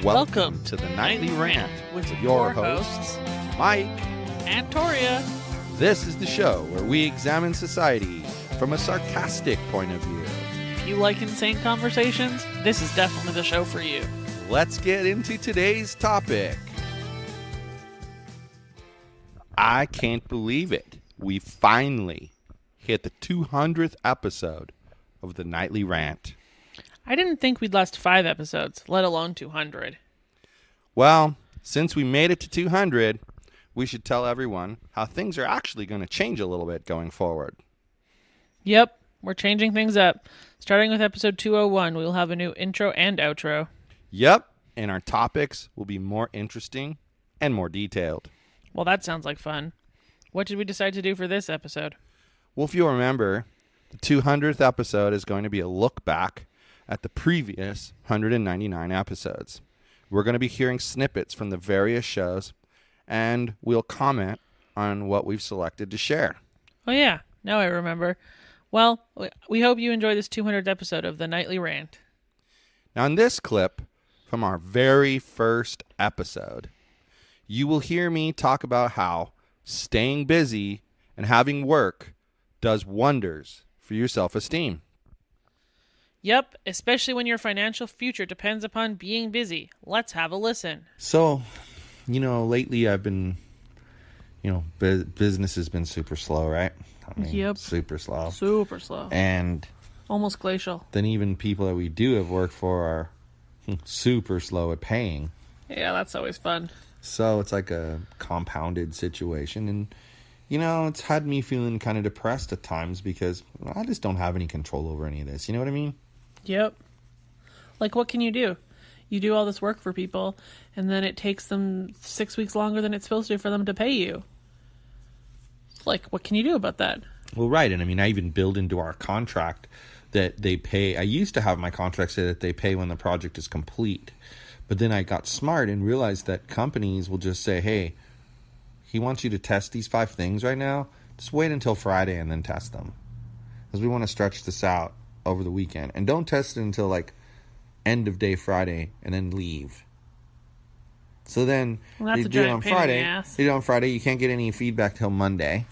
Welcome to the Nightly Rant with your hosts, Mike and Torya. This is the show where we examine society from a sarcastic point of view. If you like insane conversations, this is definitely the show for you. Let's get into today's topic. I can't believe it. We finally hit the 200th episode of the Nightly Rant. I didn't think we'd last 5 episodes, let alone 200. Well, since we made it to 200, we should tell everyone how things are actually going to change a little bit going forward. Yep, we're changing things up. Starting with episode 201, we'll have a new intro and outro. Yep, and our topics will be more interesting and more detailed. Well, that sounds like fun. What did we decide to do for this episode? Well, if you'll remember, the 200th episode is going to be a look back at the previous 199 episodes. We're going to be hearing snippets from the various shows, and we'll comment on what we've selected to share. Oh yeah, now I remember. Well, we hope you enjoy this 200th episode of the Nightly Rant. Now in this clip from our very first episode, you will hear me talk about how staying busy and having work does wonders for your self-esteem. Yep, especially when your financial future depends upon being busy. Let's have a listen. So, lately I've been, business has been super slow, right? Yep. Super slow. Super slow. And almost glacial. then even people that we do have work for are super slow at paying. Yeah, that's always fun. So it's like a compounded situation. And, it's had me feeling kind of depressed at times because I just don't have any control over any of this. You know what I mean? Yep. Like, what can you do? You do all this work for people, and then it takes them 6 weeks longer than it's supposed to for them to pay you. Like, what can you do about that? Well, right. And I even build into our contract that they pay. I used to have my contract say that they pay when the project is complete. But then I got smart and realized that companies will just say, hey, he wants you to test these 5 things right now. Just wait until Friday and then test them. Because we want to stretch this out over the weekend. And don't test it until end of day Friday and then leave. So then you do it on Friday. You do it on Friday. You can't get any feedback till Monday.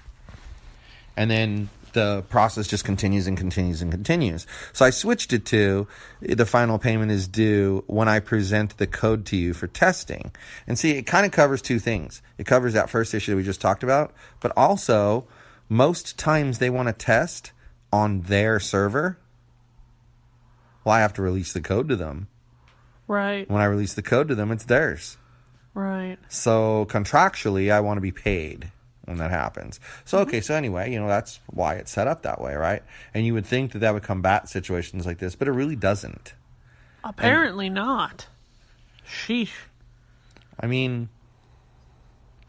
And then the process just continues and continues and continues. So I switched it to the final payment is due when I present the code to you for testing. And see, it kind of covers 2 things. It covers that first issue that we just talked about, but also most times they want to test on their server. Well, I have to release the code to them. Right. When I release the code to them, it's theirs. Right. So contractually, I want to be paid when that happens. So, okay, so anyway, that's why it's set up that way, right? And you would think that would combat situations like this, but it really doesn't. Apparently not. Sheesh. I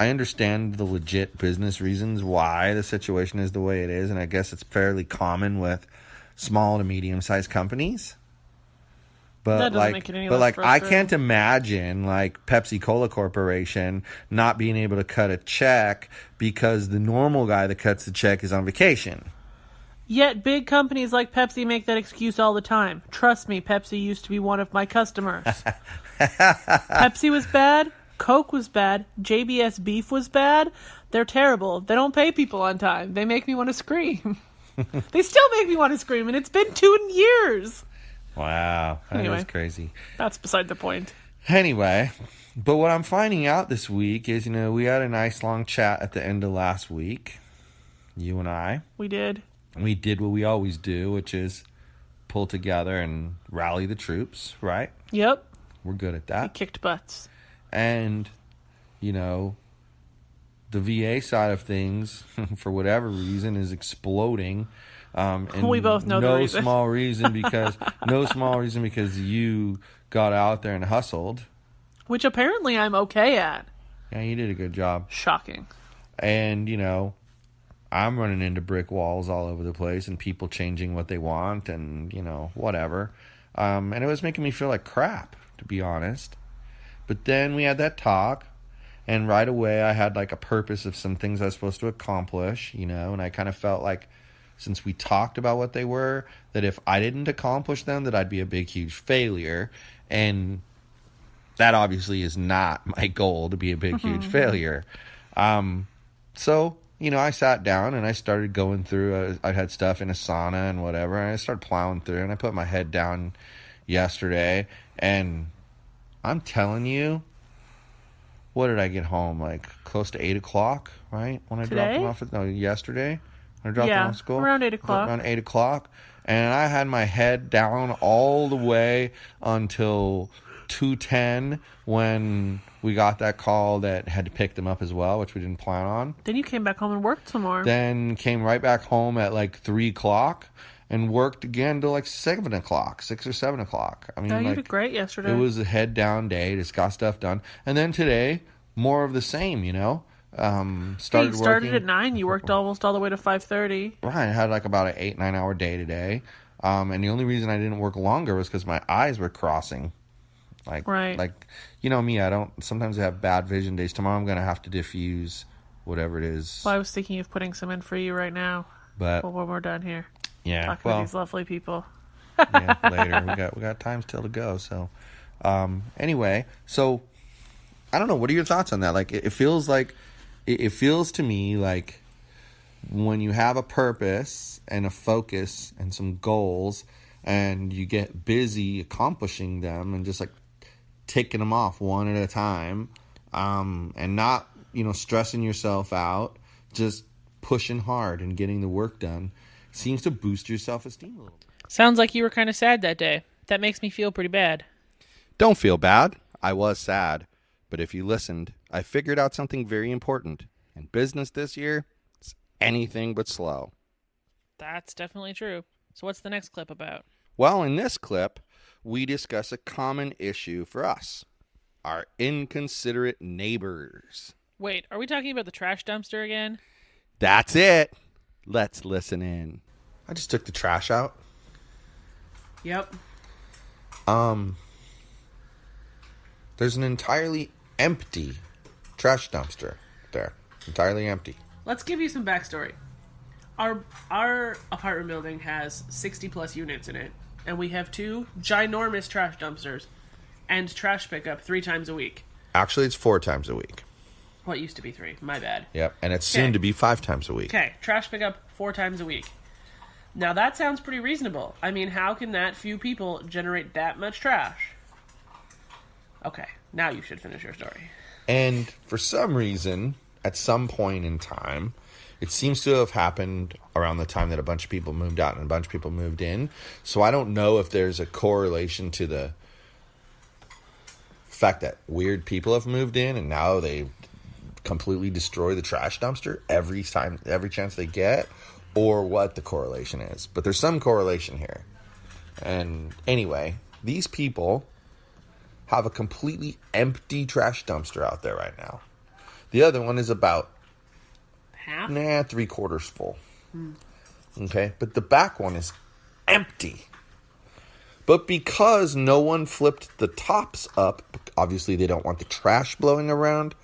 understand the legit business reasons why the situation is the way it is, and I guess it's fairly common with small to medium-sized companies. But that doesn't make it any less I frustrating. can't imagine Pepsi Cola Corporation not being able to cut a check because the normal guy that cuts the check is on vacation. Yet big companies like Pepsi make that excuse all the time. Trust me, Pepsi used to be one of my customers. Pepsi was bad. Coke was bad. JBS beef was bad. They're terrible. They don't pay people on time. They make me want to scream. They still make me want to scream, and it's been 2 years. Wow, that is crazy. That's beside the point. Anyway, but what I'm finding out this week is, we had a nice long chat at the end of last week, you and I. We did. We did what we always do, which is pull together and rally the troops, right? Yep. We're good at that. We kicked butts. And, the VA side of things, for whatever reason, is exploding. And we both know the reason. No small reason because you got out there and hustled. Which apparently I'm okay at. Yeah, you did a good job. Shocking. And, I'm running into brick walls all over the place and people changing what they want and, whatever. And it was making me feel like crap, to be honest. But then we had that talk. And right away I had a purpose of some things I was supposed to accomplish, and I kind of felt like since we talked about what they were, that if I didn't accomplish them, that I'd be a big, huge failure. And that obviously is not my goal, to be a big, huge failure. So, I sat down and I started going through, I had stuff in a sauna and whatever, and I started plowing through, and I put my head down yesterday, and I'm telling you, what did I get home? Like close to 8 o'clock, right? When I dropped them off yesterday. When I dropped them off at school. Around 8 o'clock. Around 8 o'clock. And I had my head down all the way until 2:10 when we got that call that had to pick them up as well, which we didn't plan on. Then you came back home and worked some more. Then came right back home at like 3 o'clock and worked again till like 7 o'clock, 6 or 7 o'clock. I mean, you did great yesterday. It was a head down day. Just got stuff done. And then today, more of the same, started working at 9. You worked almost all the way to 5:30. Right. I had like about an 8-9 hour day today. And the only reason I didn't work longer was because my eyes were crossing. Like me, sometimes I have bad vision days. Tomorrow I'm going to have to diffuse whatever it is. Well, I was thinking of putting some in for you right now. But when we're done here. Yeah. Talking to these lovely people. Yeah, later. We got time still to go. So, anyway, so I don't know. What are your thoughts on that? Like, it feels to me like when you have a purpose and a focus and some goals and you get busy accomplishing them and just like taking them off one at a time, and not, stressing yourself out, just pushing hard and getting the work done seems to boost your self-esteem a little bit. Sounds like you were kind of sad that day. That makes me feel pretty bad. Don't feel bad. I was sad. But if you listened, I figured out something very important. In business this year, it's anything but slow. That's definitely true. So what's the next clip about? Well, in this clip, we discuss a common issue for us. Our inconsiderate neighbors. Wait, are we talking about the trash dumpster again? That's it. Let's listen in. I just took the trash out. Yep. There's an entirely empty trash dumpster there. Entirely empty. Let's give you some backstory. Our apartment building has 60 plus units in it, and we have 2 ginormous trash dumpsters and trash pickup 3 times a week. Actually, it's 4 times a week. Well, it used to be 3. My bad. Yep, and it's soon to be 5 times a week. Okay, trash pickup 4 times a week. Now that sounds pretty reasonable. I mean, how can that few people generate that much trash? Okay, now you should finish your story. And for some reason, at some point in time, it seems to have happened around the time that a bunch of people moved out and a bunch of people moved in. So I don't know if there's a correlation to the fact that weird people have moved in and now they completely destroy the trash dumpster every chance they get, or what the correlation is. But there's some correlation here. And anyway, these people have a completely empty trash dumpster out there right now. The other one is about half? 3/4 full. Okay, but the back one is empty. But because no one flipped the tops up, obviously they don't want the trash blowing around.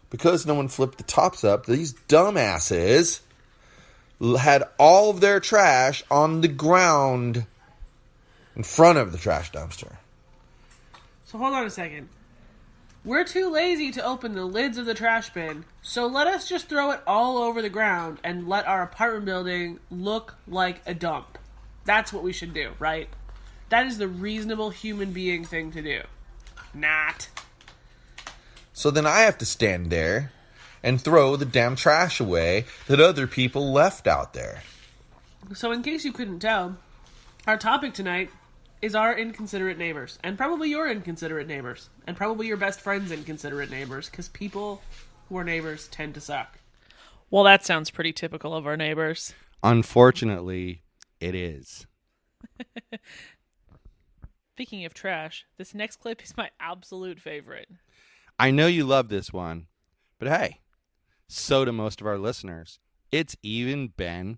Because no one flipped the tops up, these dumbasses had all of their trash on the ground in front of the trash dumpster. So hold on a second. We're too lazy to open the lids of the trash bin, so let us just throw it all over the ground and let our apartment building look like a dump. That's what we should do, right? That is the reasonable human being thing to do. Not. So then I have to stand there and throw the damn trash away that other people left out there. So in case you couldn't tell, our topic tonight is our inconsiderate neighbors. And probably your inconsiderate neighbors. And probably your best friend's inconsiderate neighbors. Because people who are neighbors tend to suck. Well, that sounds pretty typical of our neighbors. Unfortunately, it is. Speaking of trash, this next clip is my absolute favorite. I know you love this one, but hey, so do most of our listeners. It's even been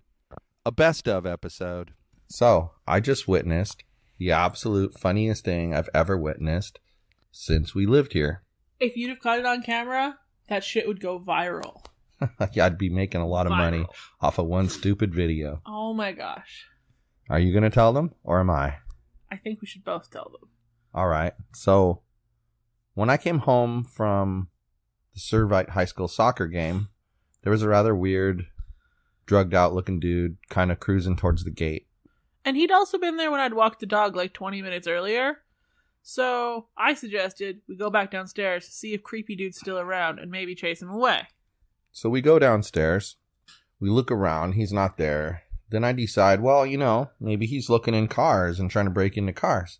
a best of episode. So, I just witnessed the absolute funniest thing I've ever witnessed since we lived here. If you'd have caught it on camera, that shit would go viral. Yeah, I'd be making a lot of money off of one stupid video. Oh my gosh. Are you going to tell them, or am I? I think we should both tell them. All right. So, when I came home from the Servite High School soccer game, there was a rather weird, drugged out looking dude kind of cruising towards the gate. And he'd also been there when I'd walked the dog like 20 minutes earlier. So I suggested we go back downstairs to see if creepy dude's still around and maybe chase him away. So we go downstairs. We look around. He's not there. Then I decide, well, maybe he's looking in cars and trying to break into cars.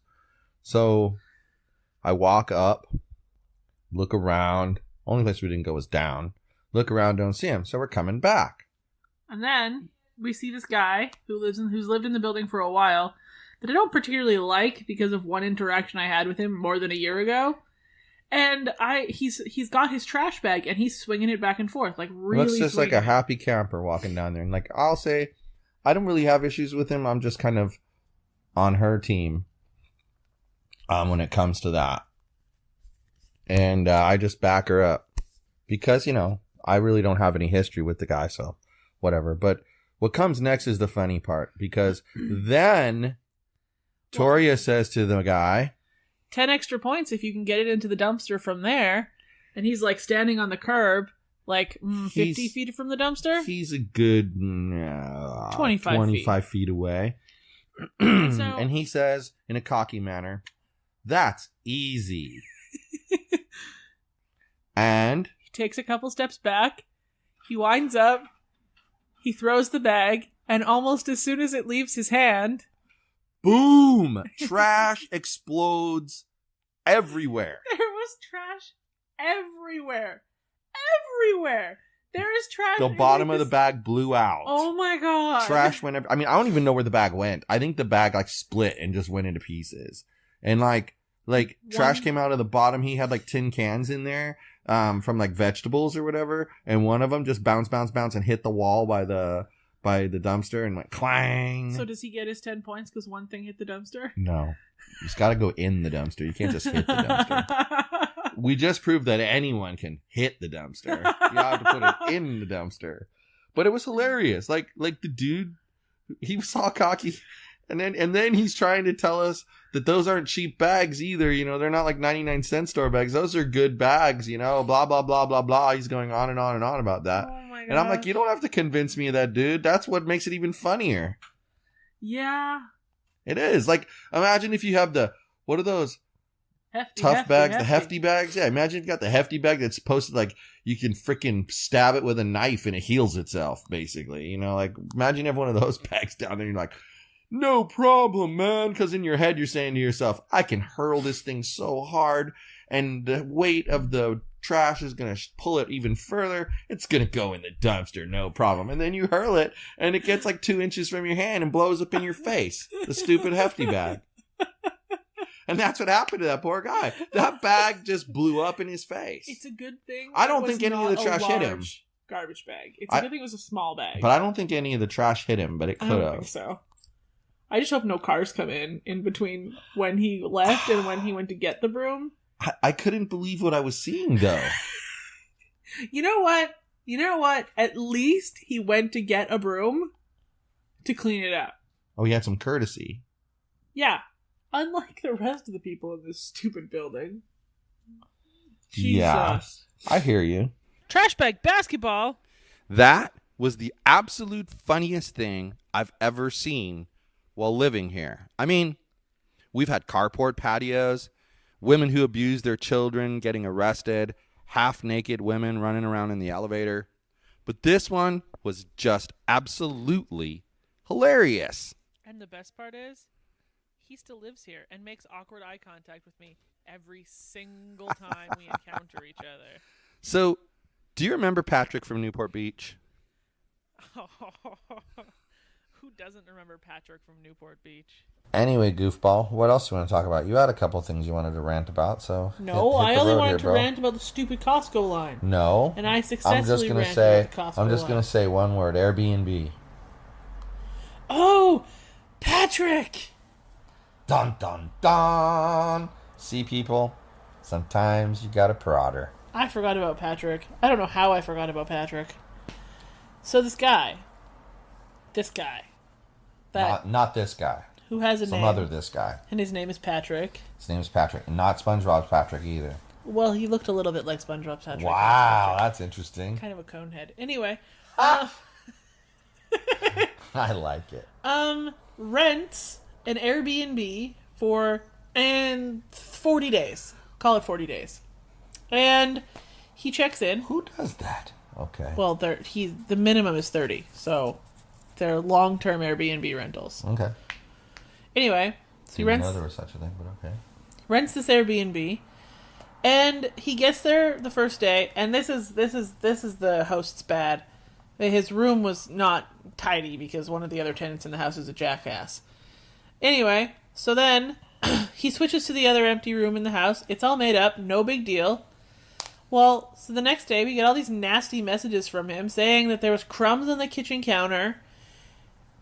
So I walk up, look around. Only place we didn't go was down. Look around, don't see him. So we're coming back. And then we see this guy who's lived in the building for a while that I don't particularly like because of one interaction I had with him more than a year ago. And he's got his trash bag and he's swinging it back and forth, like really. Looks just like a happy camper walking down there. And like I'll say, I don't really have issues with him. I'm just kind of on her team when it comes to that. And I just back her up because, I really don't have any history with the guy, so whatever. But what comes next is the funny part because then Torya says to the guy, 10 extra points if you can get it into the dumpster from there. And he's like standing on the curb, like 50 feet from the dumpster. He's a good 25 feet away. And he says in a cocky manner, "That's easy." And he takes a couple steps back. He winds up. He throws the bag. And almost as soon as it leaves his hand, boom! Trash explodes everywhere. There was trash everywhere. Everywhere. There is trash. The bottom of the bag blew out. Oh my god. Trash went I don't even know where the bag went. I think the bag split and just went into pieces. And trash came out of the bottom. He had tin cans in there from vegetables or whatever. And one of them just bounced and hit the wall by the dumpster and went clang. So does he get his 10 points because one thing hit the dumpster? No. You just got to go in the dumpster. You can't just hit the dumpster. We just proved that anyone can hit the dumpster. You have to put it in the dumpster. But it was hilarious. Like the dude, he was all cocky. And then he's trying to tell us that those aren't cheap bags either. They're not 99-cent store bags. Those are good bags, blah, blah, blah, blah, blah. He's going on and on and on about that. Oh my God. And I'm like, you don't have to convince me of that, dude. That's what makes it even funnier. Yeah. It is. Imagine if you have what are those? Tough bags, the hefty bags. Yeah, imagine if you got the hefty bag that's posted you can freaking stab it with a knife and it heals itself, basically. Imagine you have one of those bags down there and you're like, no problem, man. Because in your head, you're saying to yourself, I can hurl this thing so hard and the weight of the trash is going to pull it even further. It's going to go in the dumpster, no problem. And then you hurl it and it gets 2 inches from your hand and blows up in your face. The stupid hefty bag. And that's what happened to that poor guy. That bag just blew up in his face. It's a good thing. I don't think any of the trash hit him. Garbage bag. It's a good thing it was a small bag. But I don't think any of the trash hit him, but it could have. I don't think so. I just hope no cars come in between when he left and when he went to get the broom. I couldn't believe what I was seeing, though. You know what? At least he went to get a broom to clean it up. Oh, he had some courtesy. Yeah. Unlike the rest of the people in this stupid building. Yeah. Jesus. I hear you. Trash bag basketball. That was the absolute funniest thing I've ever seen while living here. I mean, we've had carport patios, women who abuse their children getting arrested, half-naked women running around in the elevator. But this one was just absolutely hilarious. And the best part is, he still lives here and makes awkward eye contact with me every single time we encounter each other. So, do you remember Patrick from Newport Beach? Who doesn't remember Patrick from Newport Beach? Anyway, goofball, what else do you want to talk about? You had a couple things you wanted to rant about, so no, I only wanted to rant about the stupid Costco line. No, and I successfully ranted about the Costco line. I'm just gonna say one word: Airbnb. Oh, Patrick! Dun dun dun! See, people, sometimes you gotta prod her. I forgot about Patrick. I don't know how I forgot about Patrick. So this guy, not this guy. Who has a name? Some other this guy. And his name is Patrick. His name is Patrick, and not SpongeBob's Patrick either. Well, he looked a little bit like SpongeBob Patrick. Wow, that's interesting. Kind of a cone head. Anyway. I like it. Rents an Airbnb for 40 days. Call it 40 days. And he checks in. Who does that? Okay. Well, the minimum is 30, so they're long-term Airbnb rentals. Okay. Anyway, so he Didn't know there was such a thing, but okay. rents this Airbnb, and he gets there the first day, and this is the host's bad. His room was not tidy because one of the other tenants in the house is a jackass. Anyway, so then he switches to the other empty room in the house. It's all made up, no big deal. Well, so the next day we get all these nasty messages from him saying that there was crumbs on the kitchen counter.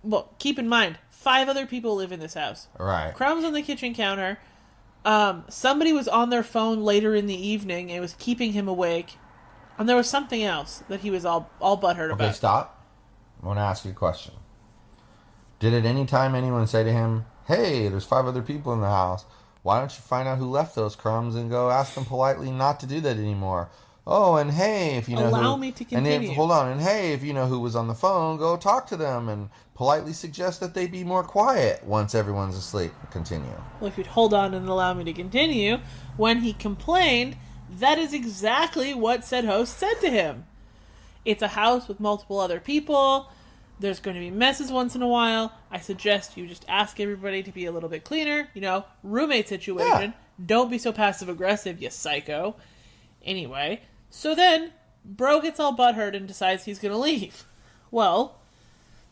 Well, keep in mind, 5 other people live in this house. Right. Crumbs on the kitchen counter. Somebody was on their phone later in the evening. It was keeping him awake. And there was something else that he was all butthurt about. Okay, stop. I want to ask you a question. Did at any time anyone say to him, hey, there's 5 other people in the house. Why don't you find out who left those crumbs and go ask them politely not to do that anymore? Oh, and hey, if you know Allow me to continue. And hey, if you know who was on the phone, go talk to them and politely suggest that they be more quiet once everyone's asleep. Continue. Well, if you'd hold on and allow me to continue, when he complained, that is exactly what said host said to him. It's a house with multiple other people. There's going to be messes once in a while. I suggest you just ask everybody to be a little bit cleaner. You know, roommate situation. Yeah. Don't be so passive-aggressive, you psycho. Anyway, so then, bro gets all butthurt and decides he's going to leave. Well,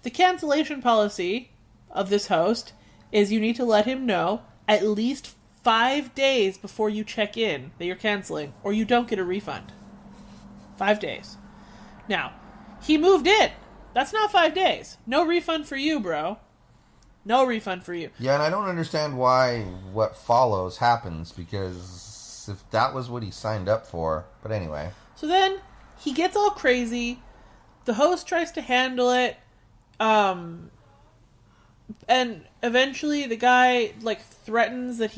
the cancellation policy of this host is you need to let him know at least 5 days before you check in that you're canceling, or you don't get a refund. 5 days. Now, he moved in. That's not 5 days. No refund for you, bro. No refund for you. Yeah, and I don't understand why what follows happens, because if that was what he signed up for. But anyway. So then, he gets all crazy. The host tries to handle it. And eventually the guy, threatens that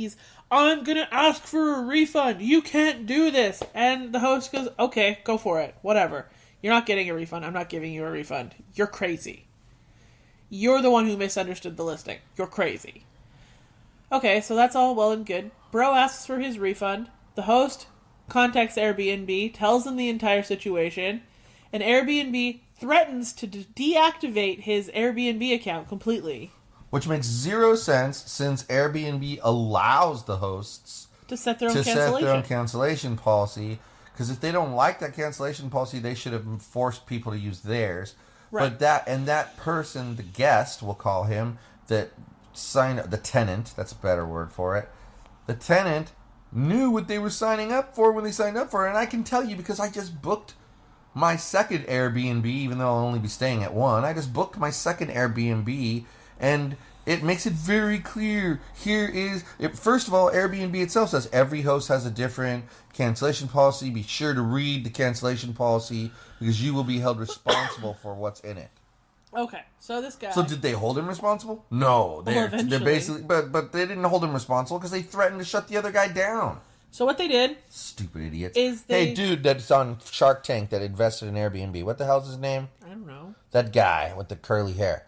I'm gonna ask for a refund. You can't do this. And the host goes, okay, go for it. Whatever. You're not getting a refund. I'm not giving you a refund. You're crazy. You're the one who misunderstood the listing. You're crazy. Okay, so that's all well and good. Bro asks for his refund. The host contacts Airbnb, tells them the entire situation, and Airbnb threatens to deactivate his Airbnb account completely. Which makes 0 sense, since Airbnb allows the hosts to set their own cancellation policy. Because if they don't like that cancellation policy, they should have forced people to use theirs. Right. But that person, the guest, we'll call him, the tenant, that's a better word for it. The tenant knew what they were signing up for when they signed up for it. And I can tell you, because I just booked my second Airbnb, even though I'll only be staying at one. I just booked my second Airbnb, and it makes it very clear. First of all, Airbnb itself says every host has a different cancellation policy. Be sure to read the cancellation policy, because you will be held responsible for what's in it. Okay, so this guy... So did they hold him responsible? No. They're basically... But they didn't hold him responsible because they threatened to shut the other guy down. So what they did... Stupid idiots. Hey, dude that's on Shark Tank that invested in Airbnb. What the hell's his name? I don't know. That guy with the curly hair.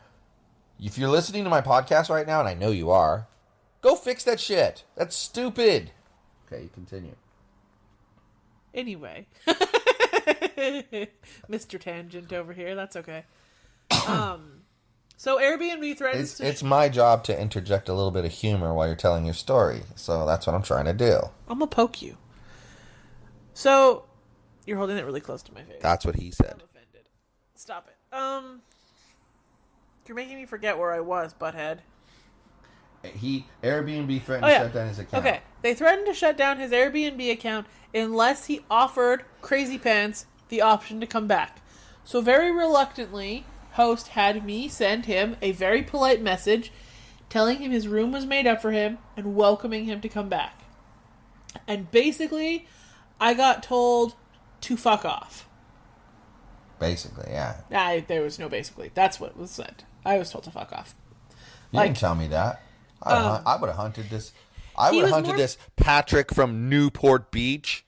If you're listening to my podcast right now, and I know you are, go fix that shit. That's stupid. Okay, you continue. Anyway. Mr. Tangent over here. That's okay. So Airbnb threatens It's my job to interject a little bit of humor while you're telling your story. So that's what I'm trying to do. I'm going to poke you. So, you're holding it really close to my face. That's what he said. I'm offended. Stop it. You're making me forget where I was, butthead. Airbnb threatened to shut down his account. Okay, they threatened to shut down his Airbnb account unless he offered Crazy Pants the option to come back. So very reluctantly, host had me send him a very polite message telling him his room was made up for him and welcoming him to come back. And basically, I got told to fuck off. Basically, yeah. There was no basically. That's what was said. I was told to fuck off. You didn't tell me that. I would have hunted this. I would have hunted this Patrick from Newport Beach.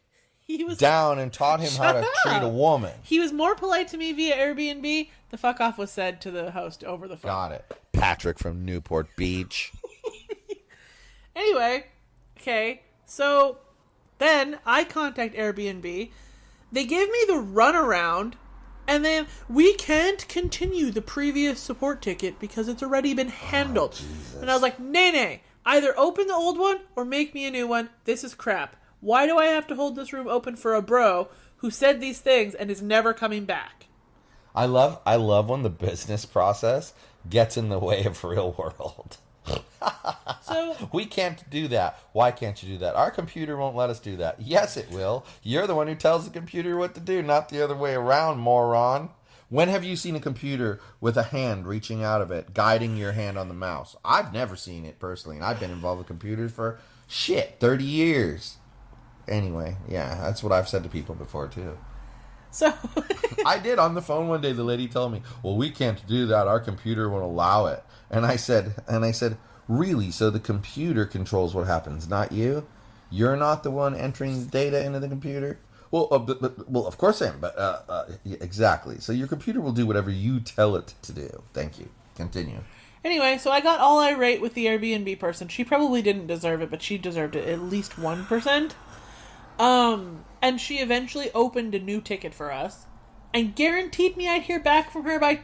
He was down and taught him how to treat a woman. He was more polite to me via Airbnb. The fuck off was said to the host over the phone. Got it. Patrick from Newport Beach. Anyway, okay, so then I contact Airbnb. They give me the runaround, and then we can't continue the previous support ticket because it's already been handled. And I was like, nay, either open the old one or make me a new one. This is crap. Why do I have to hold this room open for a bro who said these things and is never coming back? I love when the business process gets in the way of real world. So We can't do that. Why can't you do that? Our computer won't let us do that. Yes, it will. You're the one who tells the computer what to do, not the other way around, moron. When have you seen a computer with a hand reaching out of it, guiding your hand on the mouse? I've never seen it personally, and I've been involved with computers for 30 years. Anyway, yeah, that's what I've said to people before, too. So I did on the phone one day. The lady told me, well, we can't do that. Our computer won't allow it. And I said, really? So the computer controls what happens, not you? You're not the one entering the data into the computer? Well, well, of course I am, but yeah, exactly. So your computer will do whatever you tell it to do. Thank you. Continue. anyway, so I got all irate with the Airbnb person. She probably didn't deserve it, but she deserved it at least 1%. And she eventually opened a new ticket for us and guaranteed me I'd hear back from her by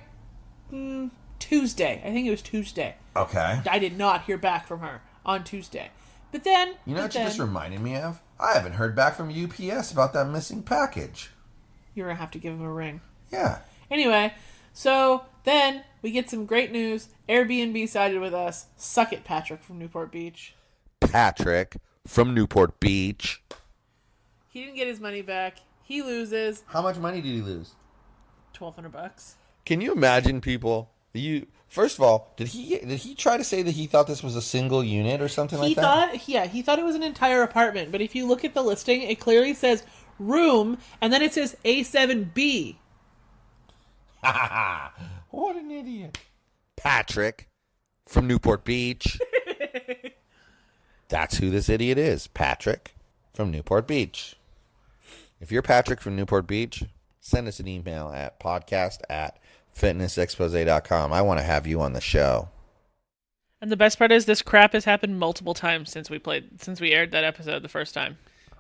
Tuesday. I think it was Tuesday. Okay. I did not hear back from her on Tuesday. But then... You know what you just reminded me of? I haven't heard back from UPS about that missing package. You're going to have to give him a ring. Yeah. Anyway, so then we get some great news. Airbnb sided with us. Suck it, Patrick from Newport Beach. Patrick from Newport Beach. He didn't get his money back. He loses How much money did he lose? $1,200. Can you imagine people? First of all, did he try to say that he thought this was a single unit or something like that? He thought it was an entire apartment, but if you look at the listing, it clearly says room, and then it says A7B. What an idiot. Patrick from Newport Beach. That's who this idiot is. Patrick from Newport Beach. If you're Patrick from Newport Beach, send us an email at podcast@fitnessexpose.com. I want to have you on the show. And the best part is this crap has happened multiple times since we aired that episode the first time.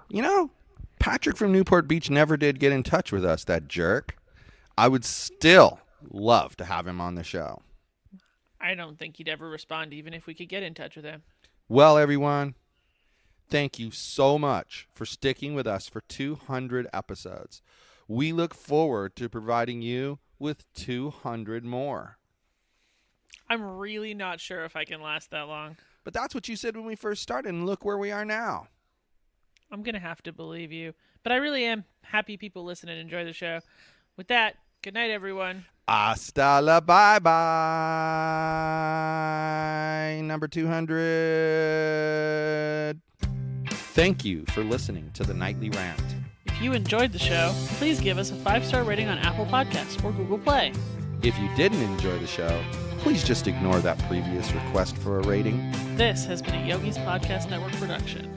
You know, Patrick from Newport Beach never did get in touch with us, that jerk. I would still love to have him on the show. I don't think he'd ever respond even if we could get in touch with him. Well, everyone, thank you so much for sticking with us for 200 episodes. We look forward to providing you with 200 more. I'm really not sure if I can last that long. But that's what you said when we first started, and look where we are now. I'm going to have to believe you. But I really am happy people listen and enjoy the show. With that, good night, everyone. Hasta la bye-bye, number 200. Thank you for listening to the Nightly Rant. If you enjoyed the show, please give us a 5-star rating on Apple Podcasts or Google Play. If you didn't enjoy the show, please just ignore that previous request for a rating. This has been a Yogi's Podcast Network production.